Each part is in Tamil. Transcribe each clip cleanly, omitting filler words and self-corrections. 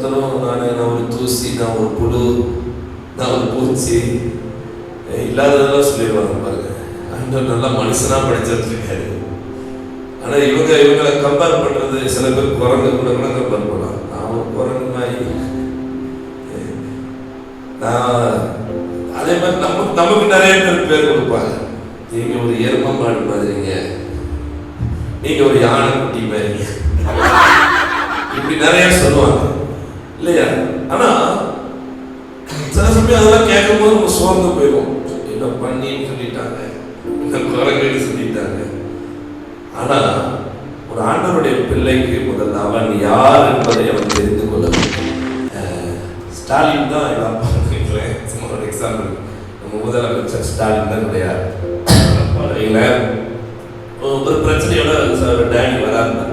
நான் ஒரு தூசி, நான் ஒரு புழு, நான் ஒரு பூச்சி இல்லாததெல்லாம் சொல்லிடுவாங்க பாருங்க. ஆண்டவர் நல்லா மனுஷனா படைச்சிருக்காரு. ஆனா இவங்களை கம்பேர் பண்றது, சில பேர் குரங்கு கூட கம்பேர் பண்ணலாம். நான் ஒரு குரங்கு மாதிரி, நான் அதே மாதிரி நமக்கு நிறைய பேர் கொடுப்பாங்க. நீங்க ஒரு எரும மாடு மாதிரிங்க, நீங்க ஒரு யானை குட்டி மாதிரிங்க, இப்படி நிறைய சொல்லுவாங்க இல்லையா? ஆனா சில சமயம் அதெல்லாம் கேட்கும் போது நம்ம சோர்ந்து போயிடும். என்ன பண்ணின்னு சொல்லிட்டாங்க, என்ன குரங்குன்னு சொல்லிட்டாங்க. ஆனா ஒரு ஆண்டவருடைய பிள்ளைக்கு முதல்ல அவன் யார் என்பதை அவன் தெரிந்து கொள்ள வேண்டும். ஸ்டாலின் தான் எங்க அப்பா சும்மா ஒரு எக்ஸாம்பிள். நம்ம முதலமைச்சர் ஸ்டாலின் தான் கிடையாது. ஒரு பிரச்சனையோட டேனி வராருன்னா,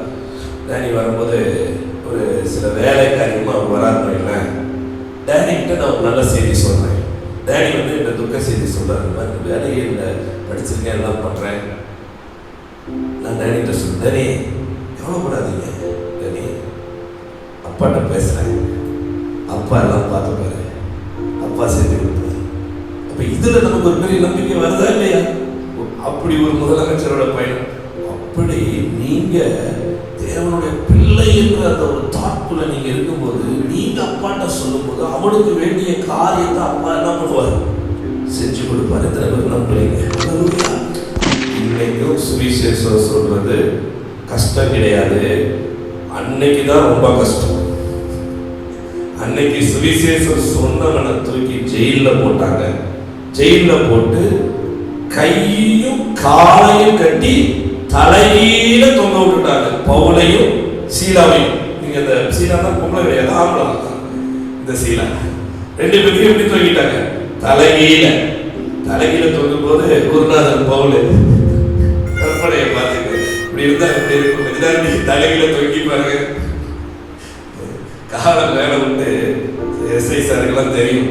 டேனி வரும்போது ஒரு சில வேலைக்கு அதிகமாக அவர் வராருன்னு டேனிக்கிட்ட நான் ஒரு நல்ல செய்தி சொல்கிறேன். டேனி வந்து இந்த துக்க செய்தி சொல்கிறாரு, இந்த மாதிரி வேலையே இல்லை, படிச்சிருக்கேன், எல்லாம் பண்ணுறேன். நான் டேனிகிட்ட சொல்றேன், டேனி கவலைப்படாதீங்க, டேனி அப்பாட்ட பேசுகிறேன், அப்பா எல்லாம் பார்த்துப்பாரு, அப்பா செஞ்சு கொடுப்பாரு. அப்போ இதில் நமக்கு ஒரு பெரிய நம்பிக்கை வருதா இல்லையா? அப்படி ஒரு முதலமைச்சரோட பயணம். அப்படி நீங்க தேவனுடைய பிள்ளை என்ற அந்த ஒரு தாட்குள்ள நீங்க இருக்கும்போது, நீங்க அப்பாட்ட சொல்லும் போது அவனுக்கு வேண்டிய காரியத்தை அப்பா என்ன பண்ணுவார்? செஞ்சு கொடுப்பாரு. எத்தனை பேர் நம்புறீங்க? இன்னைக்கும் சுவிசேஷம் சொல்றது கஷ்டம் கிடையாது. அன்னைக்குதான் ரொம்ப கஷ்டம். அன்னைக்கு சுவிசேஷம் சொன்னவனை தூக்கி ஜெயில போட்டாங்க. ஜெயில போட்டு கையும் காலையும் கட்டி தலையில தொங்க விட்டுட்டாங்க. பவுலையும் சீலாவையும். நீங்க இந்த சீலா தான் பொம்பளை கிடையாது, ஆம்பளை. இந்த சீலா ரெண்டு பேரையும் எப்படி தொங்கிட்டாங்க? தலைகீழ தொங்கும் போது குருநாதர் பவுல் கற்பனையை பார்த்துட்டு இப்படி இருந்தா எப்படி இருக்கும்? தலைகீழ தொங்கி பாருங்க. காலம் மேல விட்டு எஸ்ஐ சாருக்கெல்லாம் தெரியும்,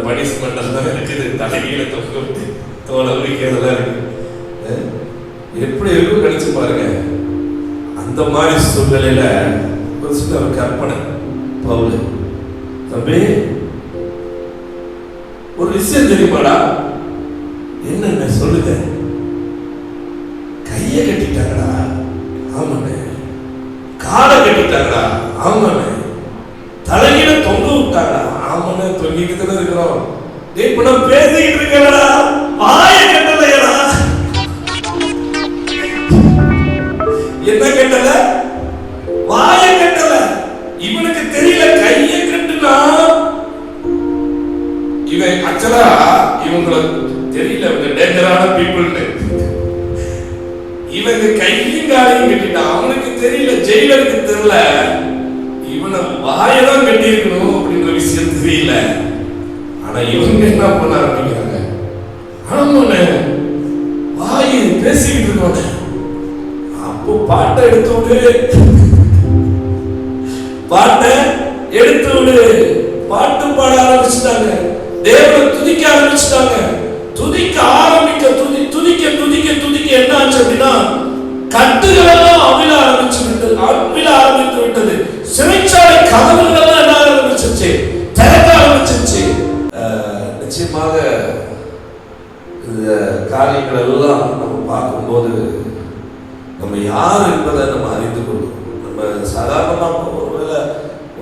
பனிஷ்மெண்ட் தான் இருக்குது. தலைகீழ தொங்க விட்டு தோலை உரிக்கிறதெல்லாம் இருக்கு. எப்படி இருக்கும் நினைச்சு பாருங்க. அந்த மாதிரி சூழ்நிலையில ஒரு சின்ன கற்பனை. பவுல், தம்பி ஒரு விஷயம் தெரியுமாடா? என்னென்ன சொல்லுங்க. கைய கட்டிட்டாங்கடா, ஆமாண்ணே. காலை கட்டிட்டாங்கடா, ஆமாண்ணே. தலையில தொங்க விட்டாங்கடா, ஆமாண்ணே. தொங்கிட்டு தானே இருக்கிறோம். இப்ப நான் பேசிக்கிட்டு இருக்கேன்டா, வாய கட்டலையடா. என்ன கட்டல? வாய கட்டல. இவனுக்கு தெரியல கைய கட்டுனா இவன் ஆக்சுவலா இவங்களுக்கு தெரியல, இவங்க டேஞ்சரான பீப்புள்னு. இவங்க கையும் காலையும் கட்டிட்டான். அவனுக்கு தெரியல, ஜெயிலருக்கு தெரியல, இவனை வாயதான் கட்டி இருக்கணும் அப்படின்ற விஷயம் தெரியல. ஆனா இவங்க என்ன பண்ண ஆரம்பிக்கிறாங்க? ஆமாண்ணே, வாய் பேசிக்கிட்டு இருக்கோண்ணே. அப்போ பாட்டை எடுத்து விடு, பாட்டை எடுத்து விடு. பாட்டு பாட ஆரம்பிச்சுட்டாங்க, தேவனை துதிக்க ஆரம்பிச்சுட்டாங்க. துதிக்க ஆரம்பிக்க துதிக்க என்ன ஆச்சு அப்படின்னா, கட்டுகளெல்லாம் அவிழ ஆரம்பித்து விட்டது. சிறைச்சாலை கதவுகள் என்ன ஆரம்பிச்சிருச்சு? திறக்க ஆரம்பிச்சிருச்சு. நிச்சயமாக இந்த காரியங்கள் எல்லாம் நம்ம பார்க்கும்போது நம்ம யார் என்பதை நம்ம அறிந்து கொள்ளும். நம்ம சாதாரணமாக ஒருவேளை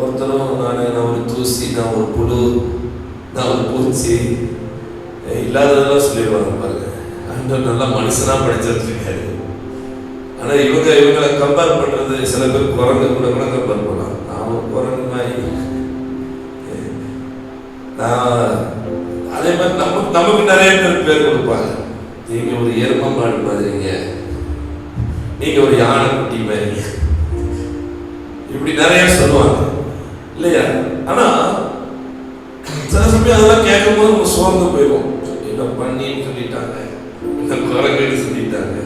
ஒருத்தரும் நான் ஒரு தூசி, நான் ஒரு புழு, நான் ஒரு பூச்சி இல்லாததெல்லாம் சொல்லிடுவாங்க பாருங்க. ஆண்டவர் நல்லா மனுஷனா படைச்சிருக்காரு. ஆனா இவங்களை கம்பேர் பண்றது, சில பேர் குரங்கு கூட கம்பேர் பண்ணலாம். நான் ஒரு குரங்கு மாதிரி, நான் அதே மாதிரி நமக்கு நிறைய பேர் கொடுப்பாங்க. நீங்க ஒரு எரும மாடு மாதிரிங்க, நீங்க ஒரு யானை குட்டி மாதிரிங்க, இப்படி நிறைய சொல்லுவாங்க இல்லையா? ஆனா சில சமயம் அதெல்லாம் கேட்கும் போது நம்ம சோர்ந்து போயிடும். என்ன பண்ணின்னு சொல்லிட்டாங்க, என்ன குரங்குன்னு சொல்லிட்டாங்க.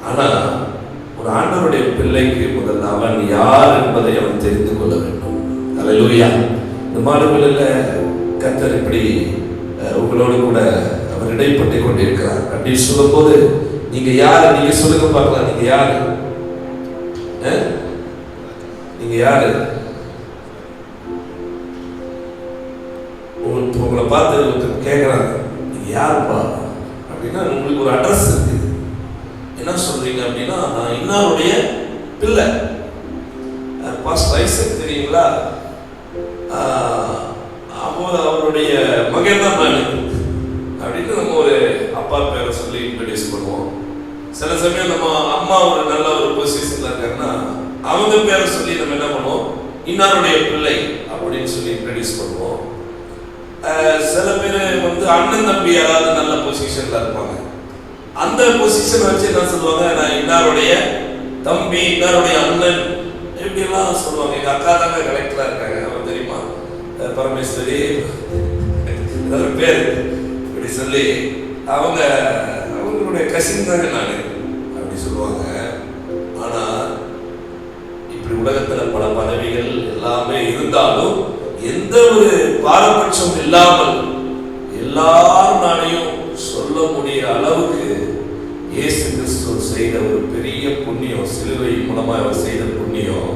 ஆனா ஒரு ஆண்டவருடைய பிள்ளைக்கு முதல்ல அவன் யார் என்பதை அவன் தெரிந்து கொள்ள வேண்டும். அல்லேலூயா. இந்த மாடுகளில் கர்த்தர் இப்படி உங்களோடு கூட அவர் இடைப்பட்டு கொண்டிருக்கிறார். அப்படி சொல்லும் போது நீங்க யாரு? நீங்க சொல்லுங்க பார்க்கலாம். நீங்க யாரு? நீங்க யாரு? இப்போ உங்களை பார்த்து கேட்குறாங்க, நீங்கள் யாருப்பா அப்படின்னா உங்களுக்கு ஒரு அட்ரஸ் இருக்குது. என்ன சொல்றீங்க அப்படின்னா, நான் இன்னாருடைய பிள்ளை, பாஸ்டர் ஐசக் தெரியுங்களா, அவருடைய மகன் தான் நான் அப்படின்னு நம்ம ஒரு அப்பா பேரை சொல்லி இன்ட்ரடியூஸ் பண்ணுவோம். சில சமயம் நம்ம அம்மா ஒரு நல்ல ஒரு பொசிஷன்ல இருக்காங்கன்னா அவங்க பேரை சொல்லி நம்ம என்ன பண்ணுவோம், இன்னாருடைய பிள்ளை அப்படின்னு சொல்லி இன்ட்ரடியூஸ் பண்ணுவோம். சில பேர் வந்து அண்ணன் தம்பி யாராவது நல்ல பொசிஷன்ல இருப்பாங்க, அந்த பொசிஷன் வச்சு என்ன சொல்லுவாங்க, நான் இன்னாருடைய தம்பி, இன்னாருடைய அண்ணன் இப்படிலாம் சொல்லுவாங்க. எங்க அக்கா தாங்க கலெக்டரா இருக்காங்க, அவன் தெரியுமா, பரமேஸ்வரி பேர் இப்படி சொல்லி அவங்களுடைய கசின் தாங்க நான் அப்படி சொல்லுவாங்க. ஆனா இப்படி உலகத்துல பல பதவிகள் எல்லாமே இருந்தாலும் எந்த ஒரு பாரபட்சம் இல்லாமல் எல்லாரும் சொல்ல முடிய அளவுக்கு இயேசு கிறிஸ்து செய்த ஒரு பெரிய புண்ணியம், சிலுவை மூலமா அவர் செய்த புண்ணியம்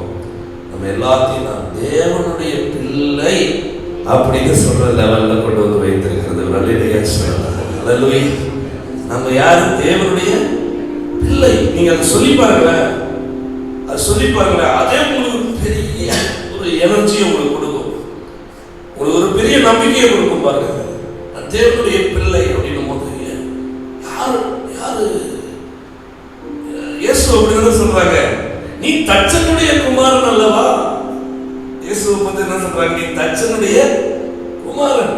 நம்ம எல்லாத்தையும் நான் தேவனுடைய பிள்ளை அப்படின்னு சொல்ற லெவல்ல கொண்டு வந்து வைத்திருக்கிறது. அல்லேலூயா. நம்ம யாரு? தேவனுடைய பிள்ளை. நீங்க அதை சொல்லி பாருங்களேன், அது சொல்லி பாருங்களேன், அதே உங்களுக்கு பெரிய ஒரு எனர்ஜியை உங்களுக்கு கொடுக்கும், உங்களுக்கு ஒரு பெரிய நம்பிக்கையை கொடுக்கும். பாருங்க, தேவனுடைய பிள்ளை அப்படின்னும் போது யாரு யாரு இயேசு அப்படின்னு சொல்றாங்க, நீ தச்சனுடைய குமாரன் அல்லவா. இயேசுவை பத்தி என்ன சொல்றாங்க, நீ தச்சனுடைய குமாரன்.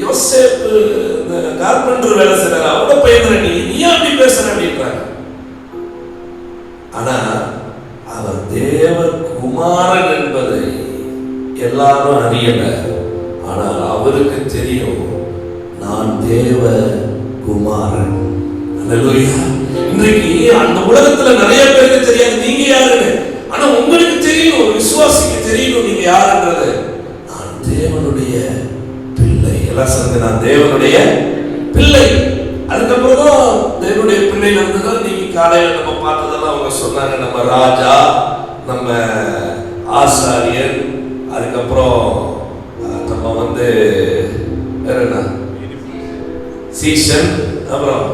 யோசேப்பு கார்பெண்டர் வேலை செய்யறாங்க, அவட பையன் நீ அப்படி பேசுற அப்படின்றாங்க. ஆனா அவர் தேவ குமாரன் என்பதை எல்லாரும் அறியல. ஆனால் அவருக்கு தெரியும், நான் தேவ குமாரன். அல்லேலூயா. இன்றைக்கு அந்த உலகத்துல நிறைய பேருக்கு தெரியாது நீங்க யாருன்னு, ஆனா உங்களுக்கு தெரியும், ஒரு விசுவாசிக்கு தெரியும் நீங்க யாருன்றது. நான் தேவனுடைய பிள்ளை. எல்லாம் சொல்லுங்க, நான் தேவனுடைய பிள்ளை. அதுக்கப்புறம் தான் தேவனுடைய பிள்ளைல இருந்துதான் நீங்க காலையில நம்ம பார்த்ததெல்லாம் அவங்க சொன்னாங்க. நம்ம ராஜா, நம்ம ஆசாரியன், அதுக்கப்புறம் நம்ம வந்து வேற என்ன, சீசன், அப்புறம்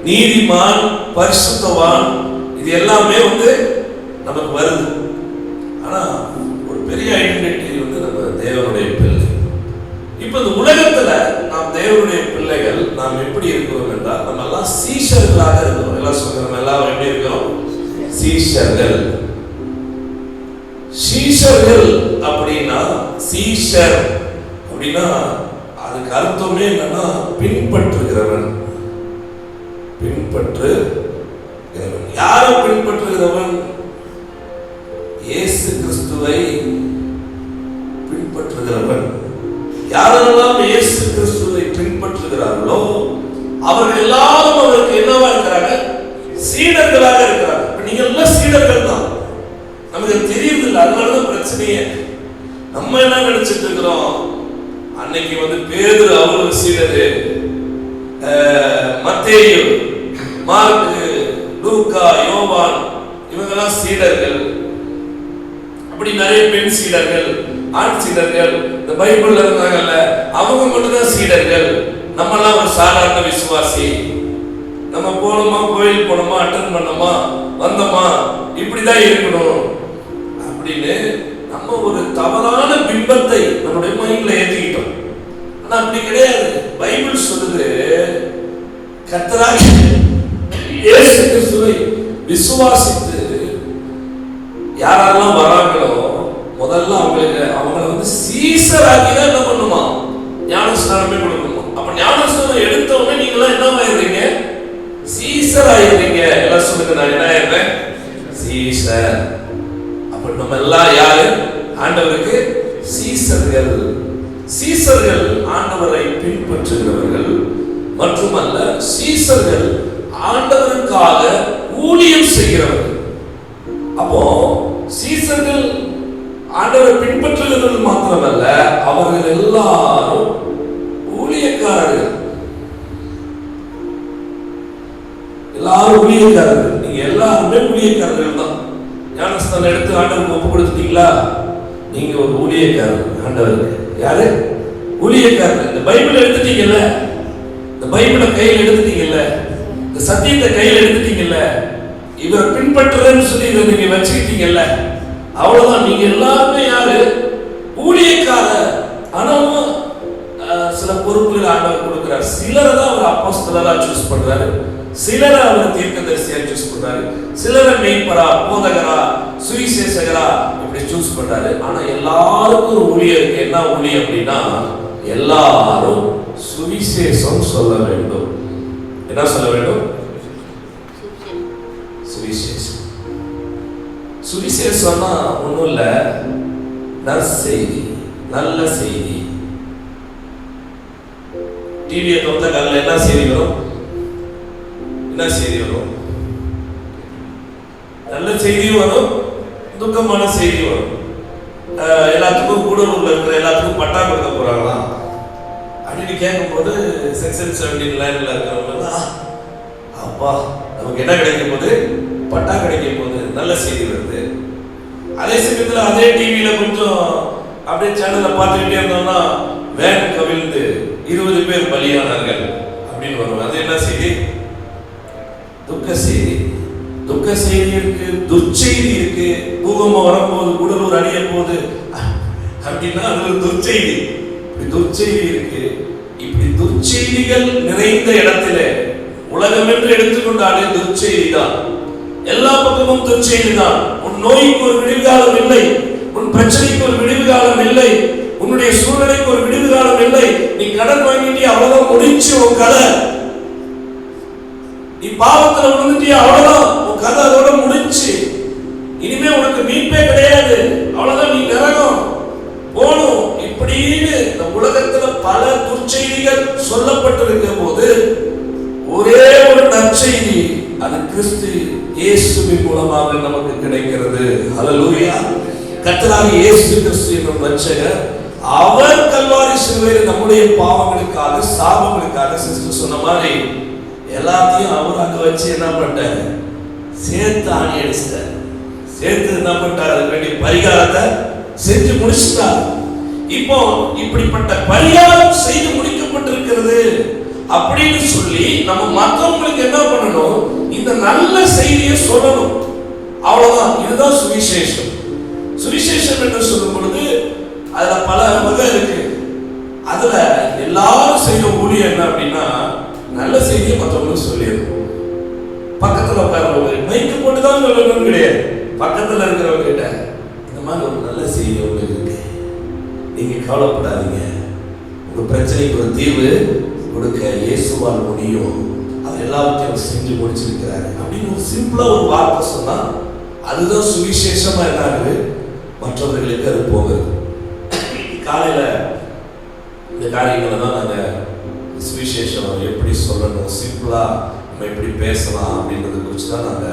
நீதிமான், பரிசுத்தவான், இது எல்லாமே வந்து நமக்கு வருது. ஆனா ஒரு பெரிய ஐடென்டிட்டி வந்து நம்ம தேவனுடைய பிள்ளை. இப்ப இந்த உலகத்துல நாம் தேவனுடைய பிள்ளைகள் நாம் எப்படி இருக்கிறோம் என்றால், நம்ம எல்லாம் சீஷர்களாக இருக்கிறோம். எல்லாம் சொல்றோம், எல்லாம் எப்படி இருக்கிறோம்? சீஷர்கள். சீஷர்கள் அப்படின்னா, சீஷர் அப்படின்னா அதுக்கு அர்த்தமே என்னன்னா பின்பற்றுகிறவன். பின்பற்றுகிறவன். யாரை பின்பற்றுகிறவன்? இயேசு கிறிஸ்துவை பின்பற்றுகிறவன். யாரெல்லாம் இயேசு கிறிஸ்துவை பின்பற்றுகிறார்களோ அவர்கள் எல்லாரும் அவருக்கு என்னவா இருக்கிறாங்க? சீடர்களாக இருக்கிறாங்க. நீங்க எல்லாம் சீடர்கள் தான், நமக்கு தெரியறதில்லை. அதனாலதான் பிரச்சனையே. நம்ம என்ன நினைச்சிட்டு இருக்கிறோம், அன்னைக்கு வந்து பேதுரு அவரு சீடரு, மத்தேயு, மார்க்கு, லூக்கா, யோவான் இவங்கெல்லாம் சீடர்கள். அப்படி நிறைய பெண் சீடர்கள், ஆண் சீடர்கள் இந்த பைபிள்ல இருந்தாங்கல்ல, அவங்க மட்டும்தான் சீடர்கள். நம்மெல்லாம் ஒரு சாதாரண விசுவாசி. நம்ம போனோமா, கோயில் போனோமா, அட்டன் பண்ணோமா, வந்தோமா, இப்படிதான் இருக்கணும் அப்படின்னு நம்ம ஒரு தவறான பிம்பத்தை நம்முடைய மைண்ட்ல ஏற்றிக்கிட்டோம். ஆனா அப்படி கிடையாது. பைபிள் சொல்லுது, கர்த்தராகிய இயேசு கிறிஸ்துவை விசுவாசித்து யாரெல்லாம் வராங்களோ முதல்ல அவங்களை வந்து சீசராகி தான் என்ன பண்ணுமா, ஞானஸ்நானமே கொடுக்கணுமா. அப்ப ஞானஸ்நானம் எடுத்தவொடனே நீங்களாம் என்ன ஆயிடுறீங்க? சீசர் ஆயிடுறீங்க. எல்லாம் சொல்லுங்க, நான் என்ன ஆயிடுறேன்? சீசர். அப்ப நம்ம எல்லாம் யாரு? ஆண்டவருக்கு சீசர்கள். சீசர்கள் ஆண்டவரை பின்பற்றுகிறவர்கள் மட்டுமல்ல, சீசர்கள் ஆண்டவருக்காக ஊழியம் செய்கிறவர்கள். அப்போ சீசர்கள் ஆண்டவரை பின்பற்றுகிறவர்கள் மாத்திரமல்ல, அவர்கள் எல்லாரும் ஊழியக்காரர்கள். எல்லாரும் ஊழியக்காரர்கள். நீங்க எல்லாருமே ஊழியக்காரர்கள் தான். ஞானஸ்தானம் எடுத்து ஆண்டவருக்கு ஒப்பு கொடுத்துட்டீங்களா? நீங்க ஒரு ஊழியக்காரர் ஆண்டவருக்கு. யாரு? ஊழியக்காரர். இந்த பைபிள் எடுத்துட்டீங்கல்ல, இந்த பைபிளை கையில் எடுத்துட்டீங்கல்ல, இந்த சத்தியத்தை கையில் எடுத்துட்டீங்கல்ல, இவர் பின்பற்றுறேன்னு சொல்லி இதை நீங்க வச்சுக்கிட்டீங்கல்ல, அவ்வளவுதான். நீங்க எல்லாருமே யாரு? ஊழியக்காரர். ஆனாலும் சில பொறுப்புகள் ஆண்டவர் கொடுக்கிறார். சிலரை தான் அவர் அப்போஸ்தலரா சூஸ் பண்றாரு, சிலரை அவர் தீர்க்கதரிசியா சூஸ் பண்றாரு, சிலரை மேய்ப்பரா, போதகரா, சுவிசேஷகரா இப்படி சூஸ் பண்றாரு. ஆனா எல்லாருக்கும் ஒரு ஊழியம் இருக்கு. என்ன ஊழியம் அப்படின்னா, எல்லாரும் சுவிசேஷம் சொல்ல வேண்டும். என்ன சொல்ல வேண்டும்? சுவிசேஷம். சுவிசேஷம்னா ஒண்ணும் இல்ல, நற்செய்தி, நல்ல செய்தி. டிவியை திறந்த காலையில் என்ன செய்தி வரும்? என்ன செய்தி வரும்? நல்ல செய்தியும் வரும், துக்கமான செய்தி வரும். எல்லாத்துக்கும் கூடலூர்ல இருக்கிற எல்லாத்துக்கும் பட்டா கொடுக்க போறாங்களாம் அப்படின்னு கேட்கும்போது செக்ஷன் 17 இருக்கிறவங்க அப்பா நமக்கு என்ன கிடைக்கும் போது? பட்டா கிடைக்கும் போது நல்ல செய்தி வருது. அதே சமயத்தில் அதே டிவியில கொஞ்சம் அப்படியே சேனல்ல பார்த்துக்கிட்டே இருந்தோம்னா வேன் கவிழ்ந்து 20 பேர் பலியானார்கள் அப்படின்னு வரும். அது என்ன செய்தி? துக்க செய்தி. துக்க செய்தி இருக்கு, துர்ச்செய்தி இருக்கு. பூகம்பம் வரும்போது, கூடலூர் அடிய போது அப்படின்னா அது ஒரு துர்ச்செய்தி. இப்படி துர்ச்செய்தி இருக்கு. இப்படி துர்ச்செய்திகள் நிறைந்த இடத்துல உலகம் என்று எடுத்துக்கொண்டாலே துர்ச்செய்தி தான். எல்லா பக்கமும் துர்ச்செய்தி தான். உன் நோய்க்கு ஒரு விடிவு காலம் இல்லை, உன் பிரச்சனைக்கு ஒரு விடிவு காலம் இல்லை, உன்னுடைய சூழ்நிலைக்கு ஒரு விடிவு காலம் இல்லை. நீ கடன் வாங்கிட்டே அவ்வளவுதான், முடிச்சு உன் கதை. நீ பாவத்துல விழுந்துட்டியா அவ்வளவுதான், உன் கதை அதோட முடிச்சு. இனிமே உனக்கு மீட்பே கிடையாது, அவ்வளவுதான், நீ நரகம் போகணும் இப்படின்னு இந்த உலகத்துல பல துர்ச்செய்திகள் சொல்லப்பட்டிருக்க போது ஒரே ஒரு நற்செய்தி, அது கிறிஸ்து இயேசுவின் மூலமாக நமக்கு கிடைக்கிறது. ஹல்லேலூயா. கர்த்தராகிய இயேசு கிறிஸ்து என்னும் ரட்சகர், அவர் கல்வாரி சிலுவையில் நம்முடைய பாவங்களுக்காக, சாபங்களுக்காக, சிஸ்டர் சொன்ன மாதிரி எல்லாத்தையும் அவர் அங்க வச்சு என்ன பண்ணிட்டார்? சேர்த்து ஆணி அடிச்சிட்டார். சேர்த்து என்ன பண்ணிட்டார்? அதுக்கு வேண்டிய பரிகாரத்தை செஞ்சு முடிச்சிட்டார். இப்போ இப்படிப்பட்ட பரிகாரம் செய்து முடிக்கப்பட்டிருக்கிறது அப்படின்னு சொல்லி நம்ம மற்றவங்களுக்கு என்ன பண்ணணும்? இந்த நல்ல செய்தியை சொல்லணும். அவ்வளவுதான். இதுதான் சுவிசேஷம். சுவிசேஷம் என்று சொல்லும் பொழுது அதுல பல வகை இருக்கு. அதுல எல்லாரும் செய்ய ஊழியம் என்ன அப்படின்னா, நல்ல செய்தியை மற்றவங்களுக்கு சொல்லிடணும். பக்கத்துல உட்கார்றவங்க மைக்கு போட்டுதான் சொல்லணும்னு கிடையாது. பக்கத்துல இருக்கிறவங்க கிட்ட இந்த மாதிரி ஒரு நல்ல செய்தி உங்களுக்கு இருக்கு, நீங்க கவலைப்படாதீங்க, உங்க பிரச்சனைக்கு ஒரு தீர்வு கொடுக்க இயேசுவால் முடியும், அது எல்லாத்தையும் செஞ்சு முடிச்சிருக்கிறாரு அப்படின்னு ஒரு சிம்பிளா ஒரு வார்த்தை சொன்னா அதுதான் சுவிசேஷமா என்ன ஆகுது? மற்றவர்களுக்கு அது போகுது. காலையில இந்த காரியங்களை தான் நாங்க சுவிசேஷம் எப்படி சொல்லணும், சிம்பிளா நம்ம எப்படி பேசலாம் அப்படின்றத குறித்து தான் நாங்க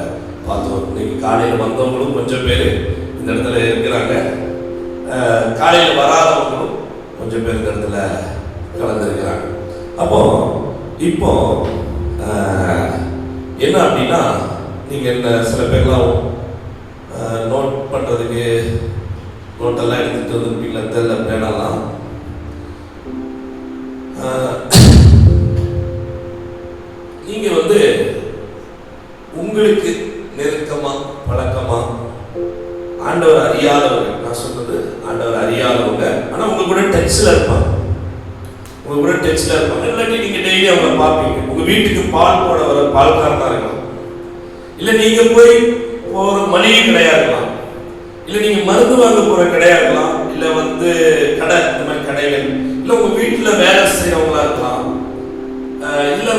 பார்த்தோம். இன்னைக்கு காலையில வந்தவங்களும் கொஞ்சம் பேர் இந்த இடத்துல இருக்கிறாங்க, காலையில வராதவங்களும் கொஞ்சம் பேர் இந்த இடத்துல கலந்துருக்கிறாங்க. அப்போ இப்போ என்ன அப்படின்னா, நீங்க என்ன சில பேர்லாம் நோட் பண்றதுக்கு நோட்டெல்லாம் எடுத்துட்டு வந்துருப்பீங்களா தெரியல, பேனெல்லாம். நீங்க உங்களுக்கு நெருக்கமா பழக்கமா ஆண்டவர் அறியாதவங்க, நான் சொல்றது ஆண்டவர் அறியாதவங்க, ஆனா உங்க கூட டச்ல இருப்பாங்க, உங்க கூட டச்ல இருப்பாங்க. இல்லாட்டி நீங்க டெய்லி அவங்க பார்ப்பீங்க. உங்க வீட்டுக்கு பால் போட வர பால்காரனா இருக்கலாம், இல்ல நீங்க போய் போற மளிகை கடையா இருக்கலாம், இல்ல நீங்க மருந்து வாங்க போற கடையா இருக்கலாம், இல்ல கடை, இந்த மாதிரி கடைகள், இல்ல உங்க வீட்டுல வேலை செய்யறவங்களா இருக்கலாம், இல்ல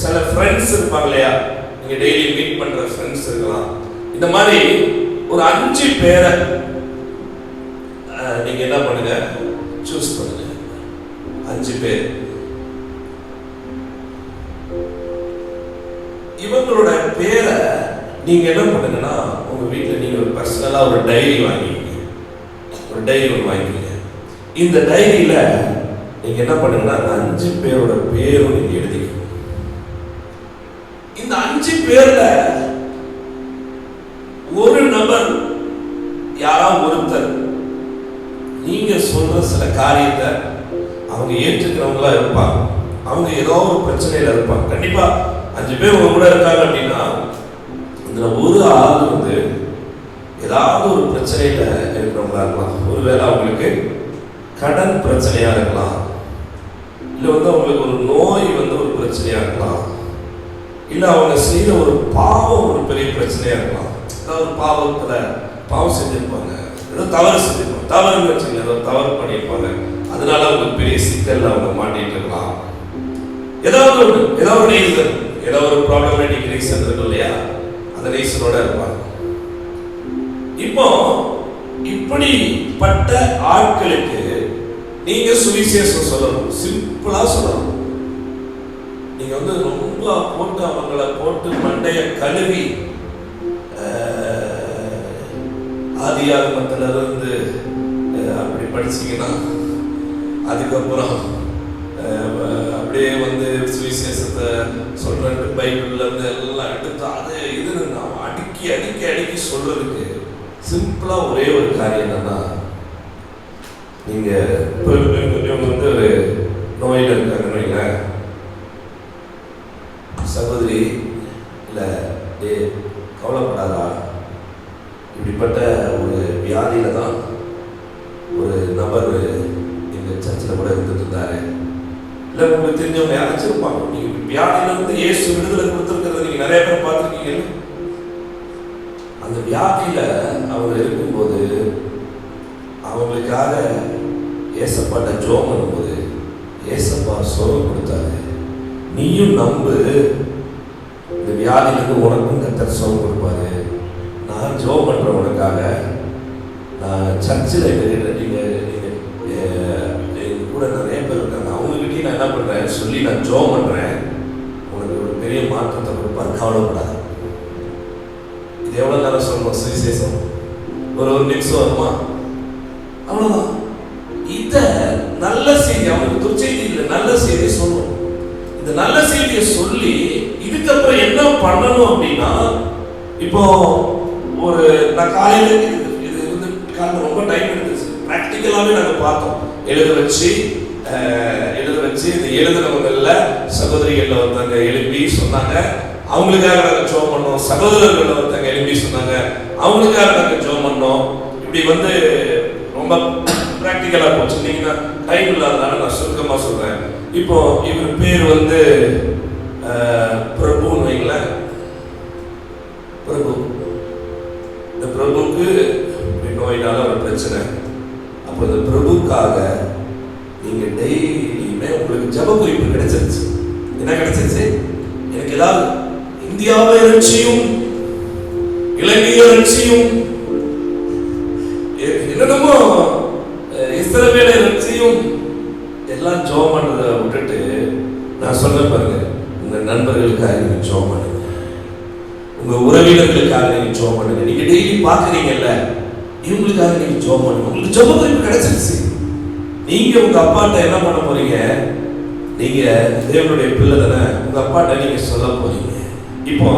சில ஃப்ரெண்ட்ஸ் இருப்பாங்க இல்லையா, நீங்க டெய்லி மீட் பண்ற ஃப்ரெண்ட்ஸ் இருக்கலாம். இந்த மாதிரி ஒரு 5 பேரை நீங்க என்ன பண்ணுங்க, சூஸ் பண்ணுங்க. 5 பேர். இவங்களோட பேரை நீங்க என்ன பண்ணுங்கன்னா, உங்க வீட்டுல நீங்க ஒரு பர்சனலா ஒரு டைரி வாங்கிக்கீங்க, ஒரு டைரி ஒன்று வாங்கிக்கீங்க. இந்த டைரியில நீங்க என்ன பண்ணுங்கன்னா, அந்த 5 பேரோட பேரும் நீங்க எழுதிக்கணும். இந்த 5 பேர்ல ஒரு நபர் யாராவது ஒருத்தர் நீங்க சொல்ற சில காரியத்தை அவங்க ஏற்றுக்கிறவங்களா இருப்பாங்க. அவங்க ஏதோ ஒரு பிரச்சனையில இருப்பாங்க. கண்டிப்பா 5 பேர் உங்க கூட இருக்காங்க அப்படின்னா இதுல ஒரு ஆள் வந்து ஏதாவது ஒரு பிரச்சனையில இருக்கிறவங்களா இருக்கலாம். ஒருவேளை அவங்களுக்கு கடன் பிரச்சனையா இருக்கலாம், இல்ல வந்து அவங்களுக்கு ஒரு நோய் வந்து ஒரு பிரச்சனையா இருக்கலாம், இல்ல அவங்க செய்த ஒரு பாவம் ஒரு பெரிய பிரச்சனையா இருக்கலாம். ஏதாவது பாவம் செஞ்சிருப்பாங்க, ஏதோ தவறு செஞ்சிருப்பாங்க, தவறுன்னு வச்சுக்கல, ஏதோ தவறு பண்ணியிருப்பாங்க, அதனால அவங்களுக்கு பெரிய சிக்கல் அவங்க மாட்டிட்டு இருக்கலாம். ஏதாவது ஒரு ரீசன், ஏதாவது ஒரு ப்ராப்ளமேட்டிக் ரீசன் இருக்கு இல்லையா, அந்த ரீசனோட இருப்பாங்க. இப்போ இப்படிப்பட்ட ஆட்களுக்கு நீங்க சுவிசேஷம் சொல்லணும், சிம்பிளா சொல்லணும். நீங்க வந்து ரொம்ப போட்டு அவங்கள போட்டு மண்டைய கழுவி ஆதியாகமத்துல இருந்து அப்படி படிச்சீங்கன்னா அதுக்கப்புறம் அப்படியே வந்து சுவிசேஷத்தை சொல்றது பைபிள்ல இருந்து எல்லாம் எடுத்து அது இதுன்னு நான் அடுக்கி சொல்றதுக்கு சிம்பிளா ஒரே ஒரு காரியம் என்னன்னா, நீங்க இவங்க வந்து ஒரு நோயில இருக்காங்க, சகோதரி இல்ல கவலைப்படாதா, இப்படிப்பட்ட ஒரு வியாதியில தான் ஒரு நபர் எங்க சர்ச்சில் கூட இருந்துட்டு இருந்தாரு. இல்லை உங்களுக்கு தெரிஞ்சவங்க யாராச்சும் இருப்பாங்க. நீங்க வியாதியில இருந்து இயேசு விடுதலை கொடுத்துருக்கிறத நீங்க நிறைய பேர் பார்த்துருக்கீங்க. அந்த வியாதியில அவங்க இருக்கும்போது அவங்களுக்காக ஏசப்பாட்ட ஜெபம் பண்ணும்போது ஏசப்பா சுகம் கொடுத்தாரு. நீயும் நம்பு, இந்த வியாதியிலிருந்து உனக்கும் கர்த்தர் சுகம் கொடுப்பாரு. நான் ஜெபம் பண்றேன் உனக்காக. நான் சர்ச்சில் நீங்க கூட நிறைய பேர் இருக்காங்க, அவங்ககிட்டயும் நான் என்ன பண்றேன் சொல்லி நான் ஜெபம் பண்றேன், உனக்கு ஒரு பெரிய மாற்றத்தை கொடுப்பாரு, கவலைப்படாது. இது எவ்வளவு நேரம் சொல்லணும் சுவிசேஷம்? ஒரு நிமிஷம் வருமா? அவ்வளவுதான். இத நல்ல செய்தி, அவனுக்கு துர்ச்செய்தி இல்லை, நல்ல செய்தியை சொல்லணும். இந்த நல்ல செய்தியை சொல்லி இதுக்கப்புறம் என்ன பண்ணணும் அப்படின்னா, இப்போ ஒரு நான் காலையில இது வந்து காலையில் ரொம்ப டைம் எடுத்துச்சு, ப்ராக்டிக்கலாகவே நாங்கள் பார்த்தோம். எழுத வச்சு இந்த எழுதுனவங்கள்ல சகோதரிகள் ஒருத்தங்க எழுப்பி சொன்னாங்க, அவங்களுக்காக நாங்கள் ஜெபம் பண்ணோம். சகோதரர்கள் ஒருத்தங்க எழுப்பி சொன்னாங்க, அவங்களுக்காக நாங்கள் ஜெபம் பண்ணோம். இப்படி வந்து ரொம்ப ப்ராக்டிக்கலா போச்சு. நீங்க டைம் இல்லாதனால நான் சுருக்கமா சொல்றேன். இப்போ இவர் பேர் வந்து பிரபுன்னு வைங்களேன். பிரபு, இந்த பிரபுக்கு நோயினால ஒரு பிரச்சனை. அப்போ இந்த பிரபுக்காக நீங்க டெய்லியுமே உங்களுக்கு ஜெப குறிப்பு கிடைச்சிருச்சு. என்ன கிடைச்சிருச்சு? எனக்கு ஏதாவது இந்தியாவை ரட்சியும், இலங்கையை ரட்சியும், என்னென்னமோ இஸ்ரவேலை ரட்சியும், எல்லாம் ஜெபம் பண்றதை விட்டுட்டு நான் சொல்ல பாருங்க, உங்க நண்பர்களுக்காக நீங்க ஜெபம் பண்ணுங்க, உங்க உறவினர்களுக்காக நீங்க ஜெபம் பண்ணுங்க. நீங்க டெய்லி பாக்குறீங்கல்ல, இவங்களுக்காக நீங்க ஜெபம் பண்ணுங்க. உங்களுக்கு ஜெப குறிப்பு கிடைச்சிருச்சு. நீங்க உங்க அப்பாட்ட என்ன பண்ண போறீங்க? நீங்க தேவனுடைய பிள்ளை தானே, உங்க அப்பாட்ட நீங்க சொல்ல போறீங்க. இப்போ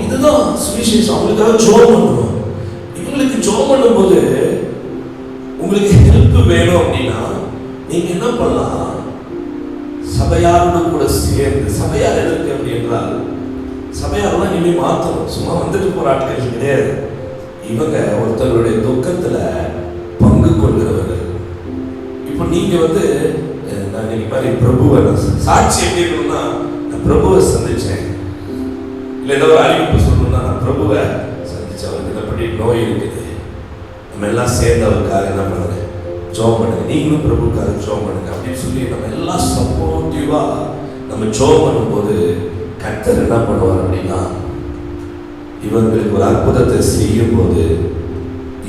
இதுதான் சுவிசேஷம். அவங்களுக்காக ஜெபம் பண்ணணும். இவங்களுக்கு ஜெபம் பண்ணும்போது உங்களுக்கு ஹெல்ப் வேணும் அப்படின்னா நீங்க என்ன பண்ணலாம்? சபையாரோடு கூட சேர்ந்து, சபையார் எதற்கு அப்படி என்றால், சபையாரெல்லாம் இனிமே மாற்றணும். சும்மா வந்துட்டு போற ஆட்கள் கிடையாது. இவங்க ஒருத்தருடைய துக்கத்துல பங்கு கொள்கிறவர்கள். இப்போ நீங்க வந்து நான் இன்னைக்கு மாதிரி பிரபுவை சாட்சி எப்படி இருக்கணும்னா, நான் பிரபுவை சந்திச்சேன், இல்லை ஏதோ ஒரு அறிவிப்பு சொல்லணும்னா நான் பிரபுவை சந்திச்சேன், அவருக்கு இதைப்படி நோய் இருக்குது, நம்ம எல்லாம் சேர்ந்து அவருக்காக என்ன பண்ணுங்க, ஜெபம் பண்ணுங்க, நீங்களும் பிரபுக்காக ஜெபம் பண்ணுங்க அப்படின்னு சொல்லி நம்ம எல்லாம் சப்போர்ட்டிவா நம்ம ஜெபம் பண்ணும்போது கர்த்தர் என்ன பண்ணுவார் அப்படின்னா, இவங்களுக்கு ஒரு அற்புதத்தை செய்யும் போது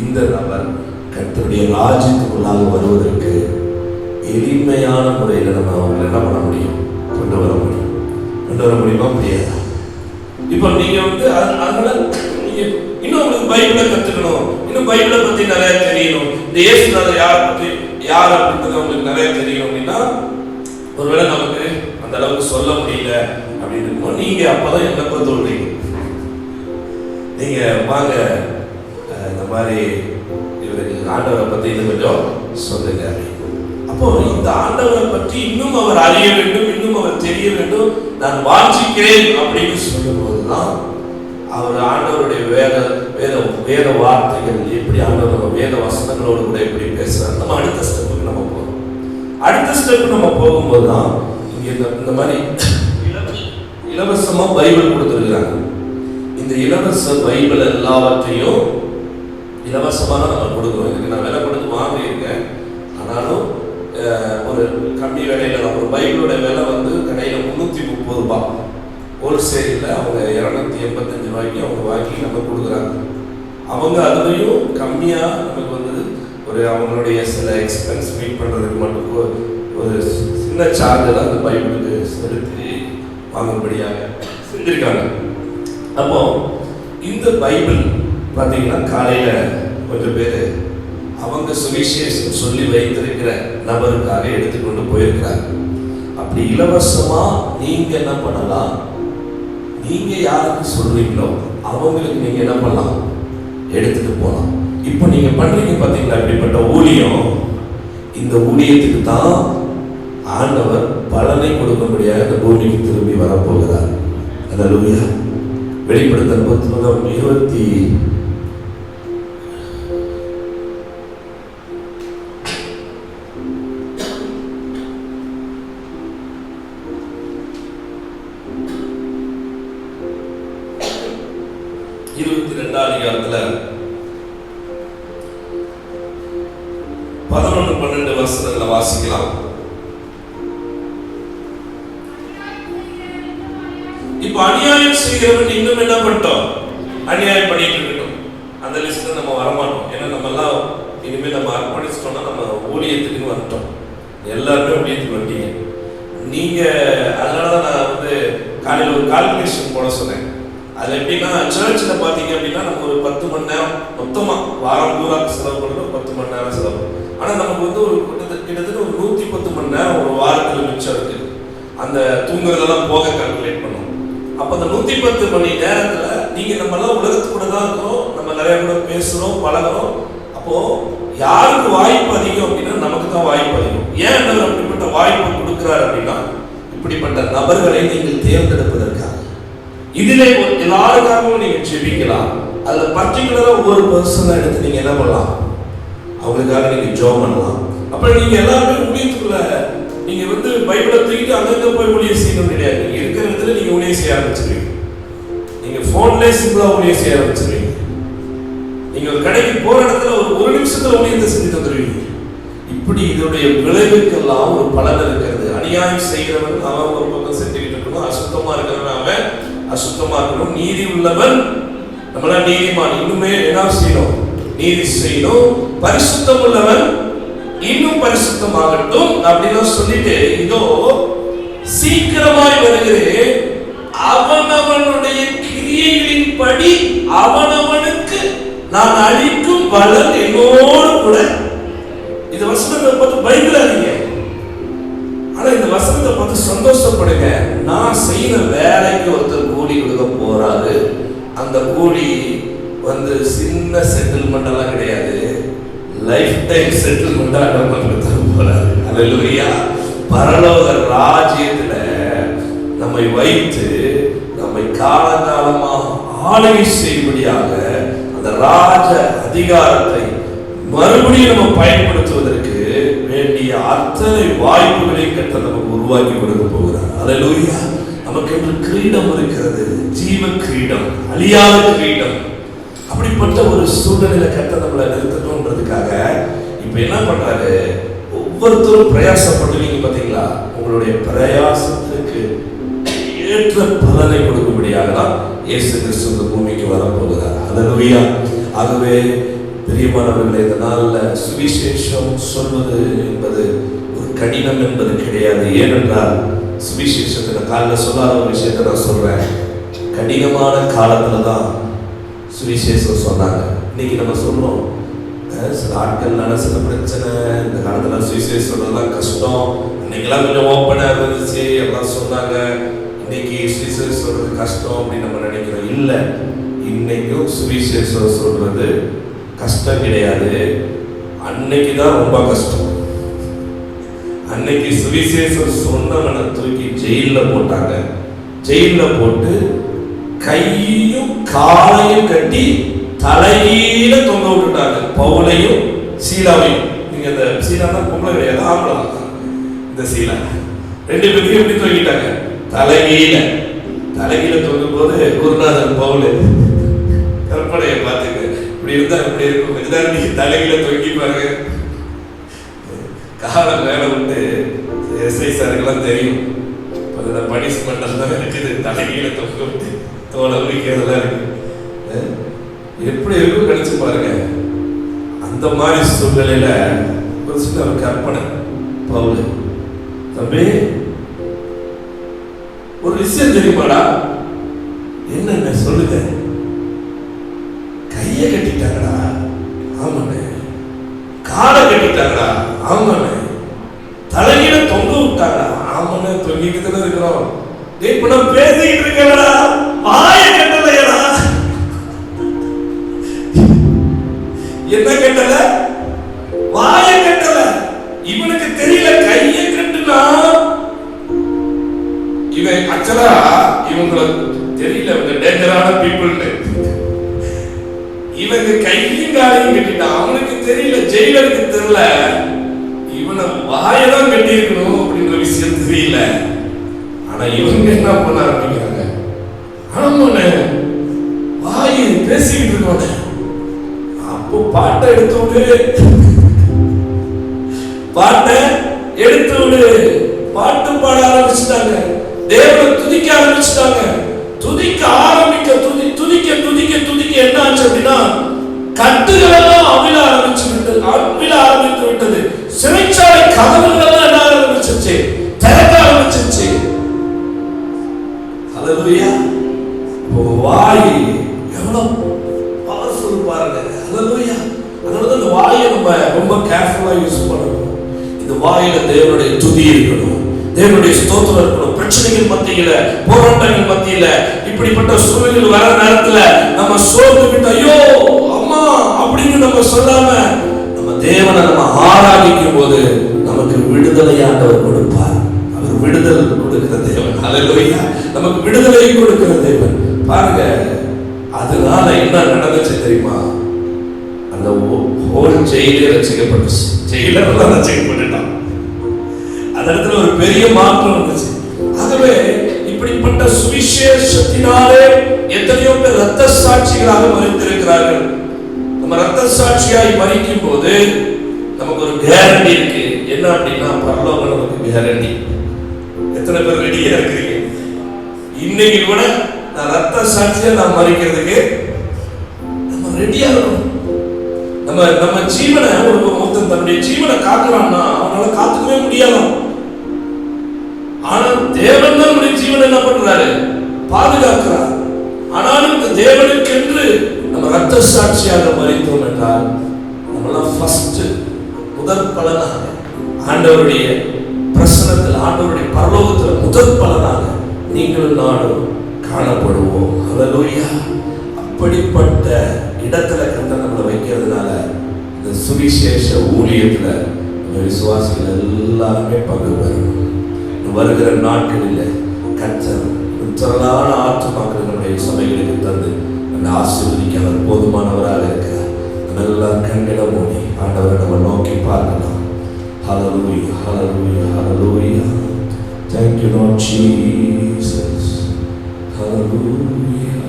இந்த நபர் கர்த்தருடைய ராஜ்யத்துக்குள்ளாக வருவதற்கு எளிமையான முறையில் நம்ம அவங்களை என்ன பண்ண முடியும்? கொண்டு வர முடியுமா? முடியாது. இப்போ நீங்க வந்து அதனால நீங்க இன்னும் உங்களுக்கு பைபிளை கத்துக்கணும், இன்னும் பைபிளை பத்தி நிறைய தெரியணும், இந்த இயேசுநாதர் யார் அப்படின்றது உங்களுக்கு நிறைய தெரியும் அப்படின்னா, ஒருவேளை நமக்கு அந்த அளவுக்கு சொல்ல முடியல அப்படின்னு நீங்க அப்பதான் என்ன சொல்றீங்க, நீங்க வாங்க மாதிரி இவருக்கு ஆண்டவரை பத்தி இன்னும் கொஞ்சம் சொல்லுங்க. அப்போ இந்த ஆண்டவரை பற்றி இன்னும் அவர் அறிய வேண்டும், இன்னும் அவர் தெரிய வேண்டும், நான் வாஞ்சிக்கிறேன் அப்படின்னு சொல்லும் போதுதான் அவர் ஆண்டவருடைய வேத வார்த்தைகள் எப்படி, ஆண்டவர் வேத வசனங்களோடு கூட எப்படி பேசுறாரு. நம்ம அடுத்த ஸ்டெப்புக்கு நம்ம போறோம். அடுத்த ஸ்டெப் நம்ம போகும்போது தான் இங்க இந்த மாதிரி இலவசமா பைபிள் கொடுத்துருக்காங்க. இந்த இலவச பைபிள் எல்லாவற்றையும் இலவசமா நம்ம கொடுக்குறோம். இதுக்கு நான் விலை கொடுத்து வாங்கியிருக்கேன். ஆனாலும் ஒரு கம்மி விலையில ஒரு பைபிளோட விலை வந்து கடையில் 330 ரூபாய், ஹோல்சேலில் அவங்க 285 ரூபாய்க்கு அவங்க வாங்கி நம்ம கொடுக்குறாங்க. அவங்க அதுலேயும் கம்மியாக நமக்கு வந்து ஒரு அவங்களுடைய சில எக்ஸ்பென்ஸ் மீட் பண்ணுறதுக்கு மட்டும் ஒரு சின்ன சார்ஜ் தான் அந்த பைபிளுக்கு செலுத்தி வாங்கும்படியாக செஞ்சுருக்காங்க. அப்போ இந்த பைபிள் பார்த்தீங்கன்னா காலையில் கொஞ்சம் பேர் அவங்க சுவிசேஷம் சொல்லி வைத்திருக்கிற நபருக்காக எடுத்துக்கொண்டு போயிருக்கிறாங்க. அப்படி இலவசமா நீங்க என்ன பண்ணலாம், நீங்க யாருக்கு சொல்றீங்களோ அவங்களுக்கு நீங்க என்ன பண்ணலாம், எடுத்துட்டு போகலாம். இப்போ நீங்க பண்றீங்க பார்த்தீங்களா இப்படிப்பட்ட ஊழியம். இந்த ஊழியத்துக்கு தான் ஆண்டவர் பலனை கொடுக்கும்படியாக இந்த பூமிக்கு திரும்பி வரப்போகிறார். அல்லேலூயா. வெளிப்படுத்தல் 19:20 11-12 வசனங்களை வாசிக்கலாம். இப்ப அநியாயம் செய்கிறவன் இன்னும் என்ன பண்ணிட்டோம், அநியாயம் பண்ணிட்டு இருக்கட்டும். அந்த லிஸ்ட்ல நம்ம வரமாட்டோம். ஏன்னா நம்ம எல்லாம் இனிமேல் நம்ம அர்ப்பணிச்சிட்டோம்னா நம்ம ஊழியத்துக்கு வந்துட்டோம். எல்லாருமே ஊழியத்துக்கு வந்துட்டீங்க நீங்க. அதனாலதான் நான் வந்து காலையில் ஒரு கால்குலேஷன் போட சொன்னேன். அது எப்படின்னா சர்ச்சில் பார்த்தீங்க அப்படின்னா நம்ம ஒரு 10 மணி நேரம் மொத்தமாக வாரம் பூரா செலவு பண்ணுறோம், 10 மணி நேரம் செலவு. ஆனால் நமக்கு வந்து ஒரு கிட்டத்தட்ட ஒரு 110 மணி நேரம் ஒரு வாரத்தில் மிச்சம் இருக்குது. அந்த தூங்குறதெல்லாம் போக கால்குலேட் பண்ணோம். அப்போ அந்த 110 மணி நேரத்தில் நீங்கள் நம்மளாம் உலகத்து கூட தான் இருக்கிறோம், நம்ம நிறைய கூட பேசுகிறோம், பழகிறோம். அப்போது யாருக்கு வாய்ப்பு அதிகம் அப்படின்னா நமக்கு தான் வாய்ப்பு அதிகம். ஏன் அவர் அப்படிப்பட்ட வாய்ப்பு கொடுக்குறாரு அப்படின்னா இப்படிப்பட்ட நபர்களை நீங்கள் தேர்ந்தெடுப்பதற்காக. இதிலே எல்லாருக்காகவும் நீங்க ஜெபிக்கலாம். அதுல பர்டிகுலரா ஒவ்வொரு பர்சனை எடுத்து நீங்க என்ன பண்ணலாம், அவங்களுக்காக நீங்க ஜெபம் பண்ணலாம். அப்புறம் நீங்க எல்லாருமே ஊழியத்துக்குள்ள நீங்க வந்து பைபிளை தூக்கிட்டு அங்கங்க போய் ஊழியம் செய்யணும் கிடையாது. நீங்க இருக்கிற இடத்துல நீங்க ஊழியம் செய்ய ஆரம்பிச்சிருவீங்க. நீங்க போன்ல சிம்பிளா ஊழியம் செய்ய ஆரம்பிச்சிருவீங்க. நீங்க ஒரு கடைக்கு போற இடத்துல ஒரு நிமிஷத்துல ஊழியத்தை செஞ்சு தந்துருவீங்க. இப்படி இதோடைய விளைவுக்கெல்லாம் ஒரு பலன் இருக்கிறது. அநியாயம் செய்கிறவன் அவன் ஒரு பக்கம் செஞ்சுக்கிட்டு இருக்கணும், அசுத்தமா இருக்கிறவன் அவன் அசுத்தமா இருக்கணும், நீதி உள்ளவன் நம்மள நீதிமான் இன்னுமே என்ன செய்யணும், நீதி செய்யணும், பரிசுத்தம் உள்ளவன் இன்னும் பரிசுத்தமாகட்டும் அப்படின்னு சொல்லிட்டு இதோ சீக்கிரமாய் வருகிறேன், அவனவனுடைய கிரியைகளின் படி அவனவனுக்கு நான் அளிக்கும் பலன் என்னோடு கூட. இந்த வசனத்தை பார்த்து பயப்படாதீங்க. ஆனா இந்த வசனத்தை பார்த்து சந்தோஷப்படுங்க. நான் செய்யற வேலைக்கு ஒருத்தர் கூலி கொடுக்க போறாரு. அந்த கூலி வந்து சின்ன செட்டில்மெண்ட் எல்லாம் கிடையாது, லைஃப் டைம் செட்டில்மெண்டா நமக்கு தர போறாரு. அல்லேலூயா. பரலோக ராஜ்யத்துல நம்மை வைத்து நம்மை காலகாலமாக ஆளுகை செய்யும்படியாக அந்த ராஜ அதிகாரத்தை மறுபடியும் நம்ம பயன்படுத்துவதற்கு வேண்டிய அத்தனை வாய்ப்புகளை கர்த்தர் நமக்கு உருவாக்கி கொடுக்க போகிறார். அல்லேலூயா. நமக்கு என்று கிரீடம் இருக்கிறது, ஜீவ கிரீடம், அழியாத கிரீடம். அப்படிப்பட்ட ஒரு சூழ்நிலையில கர்த்தர் நம்மளை நிறுத்தணும்ன்றதுக்காக இப்ப என்ன பண்றாரு, ஒவ்வொருத்தரும் பிரயாசப்படுவீங்க பாத்தீங்களா, உங்களுடைய பிரயாசத்துக்கு ஏற்ற பலனை கொடுக்கும்படியாக தான் இயேசு கிறிஸ்து இந்த பூமிக்கு வரப்போகிறார். அல்லேலூயா. ஆகவே பிரியமானவர்களே, இந்த நாள்ல சுவிசேஷம் சொல்வது என்பது ஒரு கடினம் என்பது கிடையாது. ஏனென்றால் சுவிசேஷத்தை காலையில் சொல்லாத ஒரு விஷயத்தை நான் சொல்றேன். கடினமான காலத்துல தான் சுவிசேஷம் சொன்னாங்க. இன்னைக்கு நம்ம சொல்றோம் சில ஆட்கள்னால சில பிரச்சனை, இந்த காலத்துல சுவிசேஷம் சொல்றதுலாம் கஷ்டம். இன்னைக்கெல்லாம் கொஞ்சம் ஓப்பனா இருந்துச்சு, எல்லாம் சொன்னாங்க. இன்னைக்கு சுவிசேஷம் சொல்றது கஷ்டம் அப்படின்னு நம்ம நினைக்கிறோம். இல்லை, இன்னைக்கும் சுவிசேஷம் சொல்றது கஷ்டம் கிடையாது. அன்னைக்கு தான் ரொம்ப கஷ்டம். அன்னைக்கு சுவிசேஷம் சொன்னவனை தூக்கி ஜெயில போட்டாங்க. ஜெயில போட்டு கையும் காலையும் கட்டி தலையில தொங்க விட்டுட்டாங்க. பவுலையும் சீலாவையும். நீங்க இந்த சீலா பொம்பளை கிடையாது, ஆம்பளை. இந்த சீலா ரெண்டு பேரும் எப்படி தொங்கிட்டாங்க? தலைகீழ. தலைகீழ தொங்கும் போது குருநாதர் பவுல் கற்பனையை பார்த்துக்க, இப்படி இருந்தா இப்படி இருக்கும். இதுதான் நீங்க தலைகீழ தொங்கி பாருங்க. காலம் மேல விட்டு எஸ்ஐ சாருக்கெல்லாம் தெரியும், பனிஷ்மெண்ட் தான் இருக்குது. தலைகீழ தொங்க விட்டு தோலை உரிக்கிறதெல்லாம் இருக்கு. எப்படி இருக்கும் கணிச்சு பாருங்க. அந்த மாதிரி சூழ்நிலையில ஒரு சின்ன ஒரு கற்பனை. பவுல், தம்பி ஒரு விஷயம் தெரியுமாடா? என்ன சொல்லுங்க. கையை கட்டிட்டாங்கடா. ஆமாண்ணே. காலை கட்டிட்டாங்கடா. ஆமாண்ணே. தலையில தொங்க விட்டாங்கடா. ஆமாண்ணே. தொங்கிட்டு தானே இருக்கிறோம். இப்ப நான் பேசிக்கிட்டு இருக்கேன்டா. வாயை கட்டலையடா. என்ன கட்டல? வாயை கட்டல. இவனுக்கு தெரியல கையை கட்டுனா இவன் ஆக்சுவலா இவங்களுக்கு தெரியல இவங்க டேஞ்சரான பீப்புள். இவங்க கையும் காலையும் கட்டிட்டான். அவனுக்கு தெரியல, ஜெயிலருக்கு தெரியல இவனை வாயதான் கட்டி இருக்கணும் அப்படின்ற விஷயம் தெரியல. ஆனா இவங்க என்ன பண்ண ஆரம்பிக்கிறாங்க? ஆமாண்ணே, வாய் பேசிக்கிட்டு இருக்கோண்ணே. அப்போ பாட்டை எடுத்து விடு, பாட்டை எடுத்து விடு. பாட்டு பாட ஆரம்பிச்சுட்டாங்க. தேவனை துதிக்க ஆரம்பிச்சுட்டாங்க. துதிக்க ஆரம்பிக்க துதிக்க துதிக்க துதிக்க என்ன ஆச்சு அப்படின்னா கட்டுகளெல்லாம் அவிழ ஆரம்பித்து விட்டது. சிறைச்சாலை கதவுகள் என்ன ஆரம்பிச்சிருச்சு? திறக்க ஆரம்பிச்சிருச்சு. ஹல்லேலூயா. வாய் எவ்வளவு பவர்ஃபுல் பாருங்க. ஹல்லேலூயா. அதனால இந்த வாயை நம்ம ரொம்ப கேர்ஃபுல்லா யூஸ் பண்ணணும். இந்த வாயில தேவனுடைய துதி இருக்கணும், தேவனுடைய ஸ்தோத்திரம் இருக்கணும். பிரச்சனைகள் மத்தியில, போராட்டங்கள் மத்தியில, இப்படிப்பட்ட சூழ்நிலைகள் வர நேரத்துல நம்ம சோர்ந்து விட்டு ஐயோ அம்மா அப்படின்னு நம்ம சொல்லாம நம்ம தேவனை நம்ம ஆராதிக்கும் போது நமக்கு விடுதலை ஆண்டவர் கொடுப்பார். அவர் விடுதலை கொடுக்கிற தேவன். ஹல்லேலூயா. நமக்கு விடுதலை கொடுக்கிற தேவன். பாருங்க, அதனால என்ன நடந்துச்சு தெரியுமா? அந்த ஹோல் ஜெயிலே ரசிக்கப்பட்டுச்சு. ஜெயிலர் தான் ரசிக்கப்பட்டுட்டான். அந்த இடத்துல ஒரு பெரிய மாற்றம் வந்துச்சு. ஆகவே இப்படிப்பட்ட சுவிசேஷத்தினாலே எத்தனையோ பேர் ரத்த சாட்சிகளாக மரித்திருக்கிறார்கள். நம்ம ரத்த சாட்சியாய் மரிக்கும் போது நமக்கு ஒரு கேரண்டி இருக்கு. என்ன அப்படின்னா பரலோகம் நமக்கு கேரண்டி. எத்தனை பேர் ரெடியா இருக்கிறீங்க? இன்னைக்கு கூட நான் ரத்த சாட்சியா நான் மரிக்கிறதுக்கு நம்ம ரெடியா இருக்கணும். நம்ம ஜீவனை ஒருத்தன் தன்னுடைய ஜீவனை காக்கலாம்னா அவனால காத்துக்கவே முடியாது. ஆனா தேவன் தான் நம்முடைய ஜீவனை என்ன பண்றாரு? பாதுகாக்கிறார். ஆனாலும் இந்த தேவனுக்கென்று நம்ம ரத்த சாட்சியாக மரித்தோம் என்றால் நம்மளாம் ஃபர்ஸ்ட் முதல் பலனாக ஆண்டவருடைய பிரசனத்தில், ஆண்டவருடைய பரலோகத்தில் முதல் பலனாக நீங்களும் நானும் காணப்படுவோம். ஹல்லேலூயா. அப்படிப்பட்ட இடத்துல கர்த்தர் நம்மளை வைக்கிறதுனால இந்த சுவிசேஷ ஊழியத்துல விசுவாசிகள் எல்லாருமே பங்கு பெறணும். வருகிற நாட்களில் கர்த்தர் திரளான ஆத்துமாக்கள் நம்முடைய சபைகளுக்கு தந்து நம்மை ஆசீர்வதிக்க அவர் போதுமானவராக இருக்கிறார். நம்ம எல்லாம் கண்களை மூடி ஆண்டவரை நம்ம நோக்கி பார்க்கலாம். ஹல்லேலூயா, ஹல்லேலூயா, ஹல்லேலூயா. Thank you Lord Jesus. Hallelujah.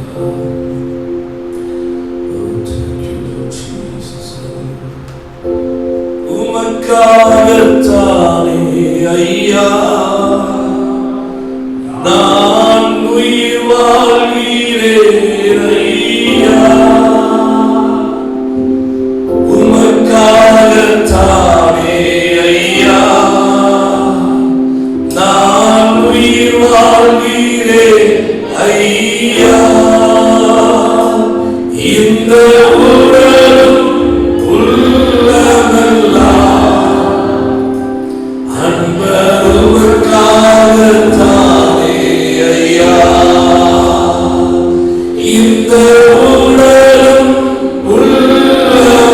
உமக்காகத்தானே ஐயா நான் உயிர் வாழ்கிறேன் ஐயா. உமக்காகத்தானே ஐயா நான் உயிர் வாழ்கிறேன் ஐயா. இந்த உலகம் உள்ளம்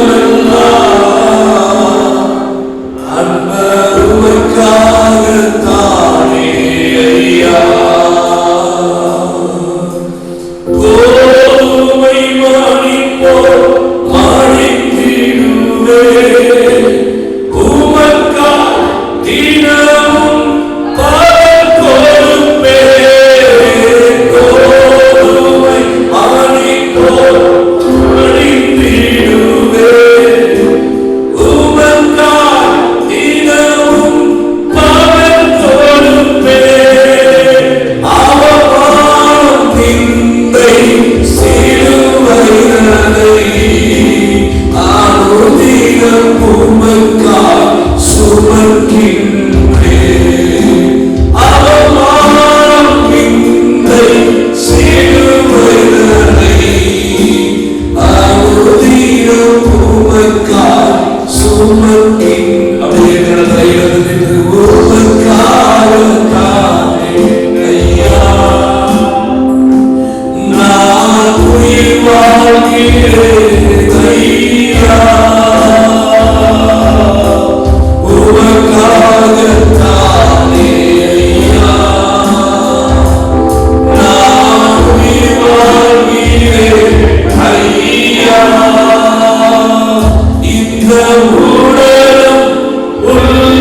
வாழ்கிறேன் ஐயா, உமக்காகத்தானே ஐயா, நான் வாழ்கிறேன் ஐயா, இந்த உடலும் உள்ளமெல்லாம்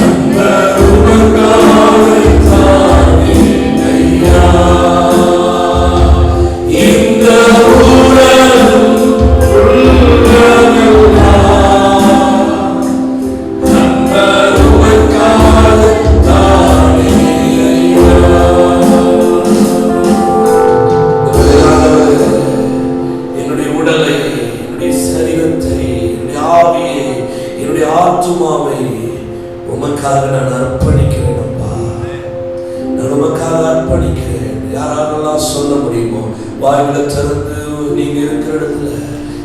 அன்பர் உமக்காகத்தானே ஐயா, இந்த உடலும் உள்ளமெல்லாம் அன்பர் உமக்காகத்தானே ஐயா. என்னுடைய உடலை, என்னுடைய சரீரத்தை, என்னுடைய ஆவியை, என்னுடைய ஆத்துமாவை உமக்காக நான் அர்ப்பணிக்கிறேன் அப்பா. நான் உமக்காக அர்ப்பணிக்கிறேன். யாராலெல்லாம் சொல்ல முடியுமோ வாயில திறந்து நீங்க இருக்கிற இடத்துல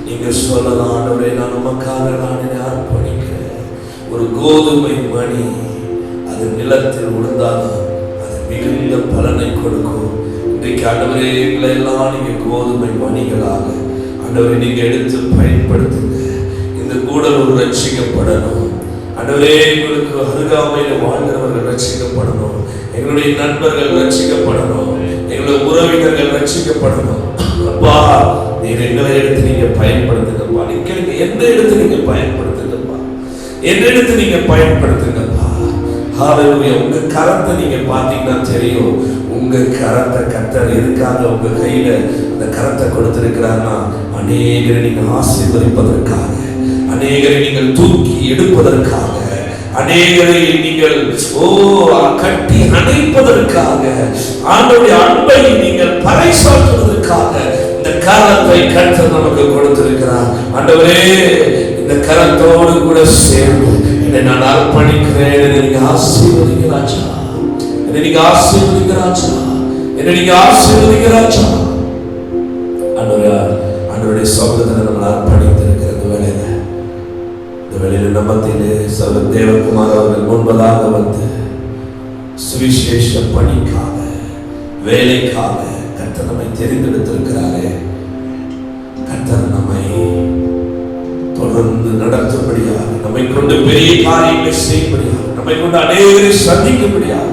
நீங்க சொல்லலாம், ஆண்டவரே நான் உமக்காக நான் என்னை அர்ப்பணிக்கிறேன். ஒரு கோதுமை மணி அது நிலத்தில் விழுந்தாலும் அது மிகுந்த பலனை கொடுக்கும். இன்றைக்கு ஆண்டவரே எங்களை எல்லாம் நீங்க கோதுமை மணிகளாக ஆண்டவரை நீங்க எடுத்து பயன்படுத்துங்க. இந்த கூடலூர் ரட்சிக்கப்படணும் ஆண்டவரே. எங்களுக்கு அருகாமையில வாழ்கிறவர்கள் ரட்சிக்கப்படணும், எங்களுடைய நண்பர்கள் ரட்சிக்கப்படணும், எங்களுடைய உறவினர்கள் ரட்சிக்கப்படணும். அப்பா நீங்க எங்களை எடுத்து நீங்க பயன்படுத்துங்கப்பா. நீங்க எந்த எடுத்து நீங்க பயன்படுத்துங்கப்பா, எந்த எடுத்து நீங்க பயன்படுத்துங்கப்பா. ஹalleluya. உங்க கரத்தை நீங்க பாத்தீங்கன்னா தெரியும், உங்க கரத்தை கர்த்தர் எதுக்காக உங்க கையில அந்த கரத்தை கொடுத்திருக்கிறார்னா அநேகரை நீங்க ஆசீர்வதிப்பதற்காக, அநேகரை நீங்கள் தூக்கி எடுப்பதற்காக, அநேகரை நீங்கள் கட்டி அணைப்பதற்காக, ஆண்டவருடைய அன்பை நீங்கள் பறைசாற்றுவதற்காக இந்த கரத்தை கர்த்தர் நமக்கு கொடுத்திருக்கிறார். ஆண்டவரே இந்த கரத்தோடு கூட சேர்ந்து என்னை நான் அர்ப்பணிக்கிறேன். என்னை நீங்க ஆசீர்வதிங்க ராஜா, என்னை நீங்க ஆசீர்வதிங்க ராஜா, என்னை நீங்க ஆசீர்வதிங்க ராஜா. ஆண்டவருடைய சமூகத்தில் நம்ம அர்ப்பணித்திருக்கிற இந்த வேளையில நம்மத்திலே சர்வ தேவகுமார் அவர்கள் முன்பதாக வந்து சுவிசேஷ பணிக்காக, வேலைக்காக கர்த்தர் நம்மை தெரிந்தெடுத்திருக்கிறாரே. கர்த்தர் நம்மை தொடர்ந்து நடத்தும்படியாக, நம்மை கொண்டு பெரிய காரியங்களை செய்யும்படியாக, நம்மை கொண்டு அநேகரை சந்திக்கும்படியாக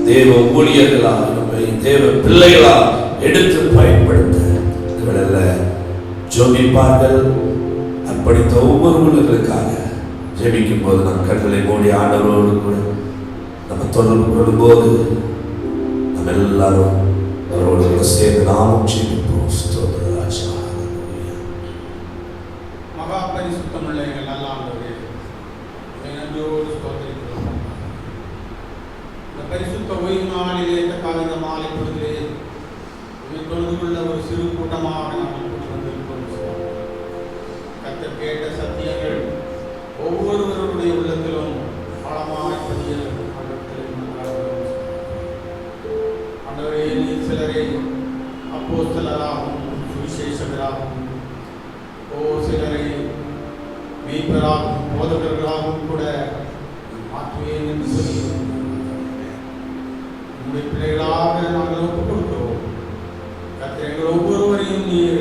தேவ ஊழியர்களாக, நம்மை தேவ பிள்ளைகளாக எடுத்து பயன்படுத்த இவர்கள ஜெபிப்பார்கள். அர்ப்பணித்த ஒவ்வொரு உள்ளங்களுக்காக ஜெபிக்கும் போது நம் கண்களை மூடி ஆண்டவரோடு கூட நம்ம தொடர்பு கொள்ளும்போது நம்ம எல்லாரும் அவரோடு கூட சேர்ந்து நாமும் ஜெபிப்போம். ஸ்தோத்திர ராஜா. மகா பரிசுத்தமுள்ள எங்கள் நல்ல ஆண்டவரே, நன்றியோடு ஸ்தோத்திரிக்கிறோம். இந்த பரிசுத்த ஓய்வு நாளிலே இந்த மாலை பொழுதிலே தொழுது கொள்ள ஒரு சிறு கூட்டமாக நாங்கள் வந்திருக்கிறோம். கர்த்தர் கேட்ட சத்தியங்கள் ஒவ்வொருவருடைய உள்ளத்திலும் ஆழமாய் பதிய ஆண்டவரே, நீர் சிலரை அப்போஸ்தலராகவும் சுவிசேஷகராகவும், சிலரை மேய்ப்பராகவும் போதகர்களாகவும் கூட மாற்றுவேன் என்று சொல்லி உங்களுடைய பிள்ளைகளாக நாங்கள் ஒப்புக் கொடுக்கிறோம். கர்த்தர் எங்கள் ஒவ்வொருவரையும் நீர்